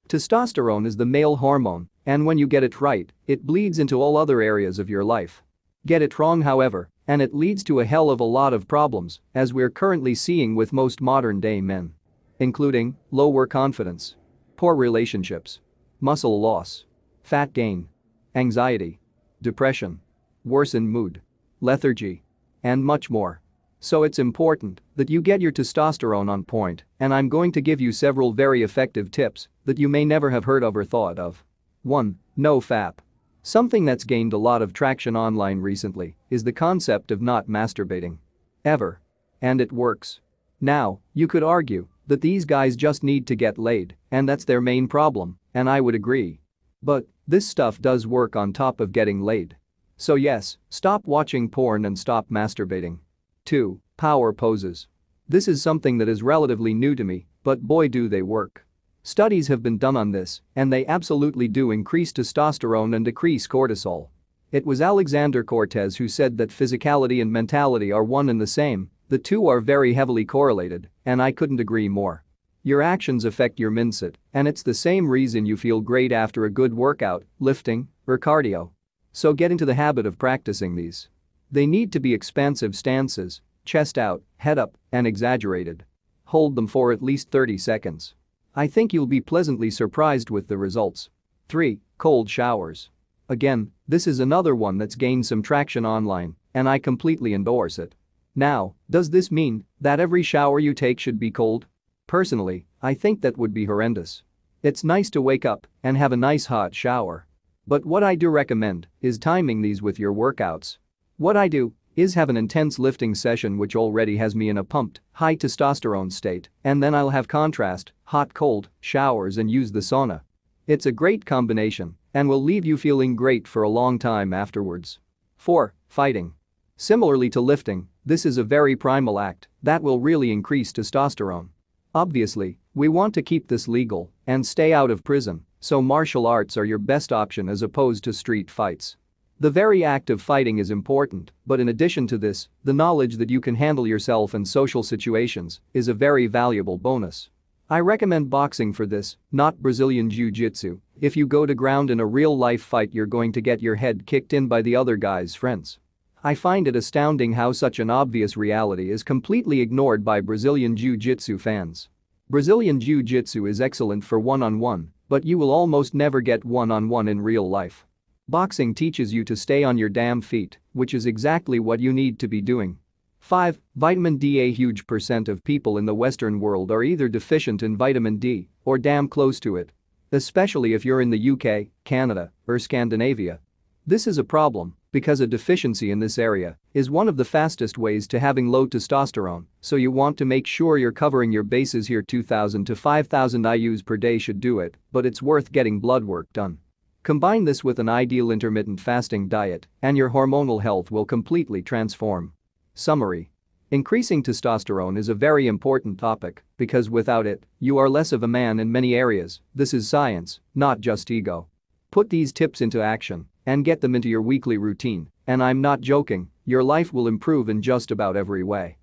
Testosterone is the male hormone, and when you get it right, it bleeds into all other areas of your life. Get it wrong, however, and it leads to a hell of a lot of problems, as we're currently seeing with most modern-day men. Including lower confidence, poor relationships, muscle loss, fat gain, anxiety, depression, worsened mood, lethargy, and much more. So it's important that you get your testosterone on point, and I'm going to give you several very effective tips that you may never have heard of or thought of. 1. No FAP. Something that's gained a lot of traction online recently is the concept of not masturbating. Ever. And it works. Now, you could argue that these guys just need to get laid, and that's their main problem, and I would agree. But this stuff does work on top of getting laid. So yes, stop watching porn and stop masturbating. 2. Power poses. This is something that is relatively new to me, but boy do they work. Studies have been done on this, and they absolutely do increase testosterone and decrease cortisol. It was Alexander Cortez who said that physicality and mentality are one and the same, the two are very heavily correlated, and I couldn't agree more. Your actions affect your mindset, and it's the same reason you feel great after a good workout, lifting, or cardio. So get into the habit of practicing these. They need to be expansive stances, chest out, head up, and exaggerated. Hold them for at least 30 seconds. I think you'll be pleasantly surprised with the results. 3. Cold showers. Again, this is another one that's gained some traction online, and I completely endorse it. Now, does this mean that every shower you take should be cold? Personally, I think that would be horrendous. It's nice to wake up and have a nice hot shower. But what I do recommend is timing these with your workouts. What I do is have an intense lifting session which already has me in a pumped, high testosterone state, and then I'll have contrast, hot-cold, showers and use the sauna. It's a great combination and will leave you feeling great for a long time afterwards. 4. Fighting. Similarly to lifting, this is a very primal act that will really increase testosterone. Obviously, we want to keep this legal and stay out of prison, so martial arts are your best option as opposed to street fights. The very act of fighting is important, but in addition to this, the knowledge that you can handle yourself in social situations is a very valuable bonus. I recommend boxing for this, not Brazilian Jiu-Jitsu. If you go to ground in a real-life fight, you're going to get your head kicked in by the other guy's friends. I find it astounding how such an obvious reality is completely ignored by Brazilian Jiu-Jitsu fans. Brazilian Jiu-Jitsu is excellent for one-on-one, but you will almost never get one-on-one in real life. Boxing teaches you to stay on your damn feet, which is exactly what you need to be doing. 5. Vitamin D. A huge percent of people in the Western world are either deficient in vitamin D or damn close to it. Especially if you're in the UK, Canada, or Scandinavia. This is a problem because a deficiency in this area is one of the fastest ways to having low testosterone, so you want to make sure you're covering your bases here. 2,000 to 5,000 IUs per day should do it, but it's worth getting blood work done. Combine this with an ideal intermittent fasting diet, and your hormonal health will completely transform. Summary. Increasing testosterone is a very important topic because without it, you are less of a man in many areas. This is science, not just ego. Put these tips into action and get them into your weekly routine, and I'm not joking, your life will improve in just about every way.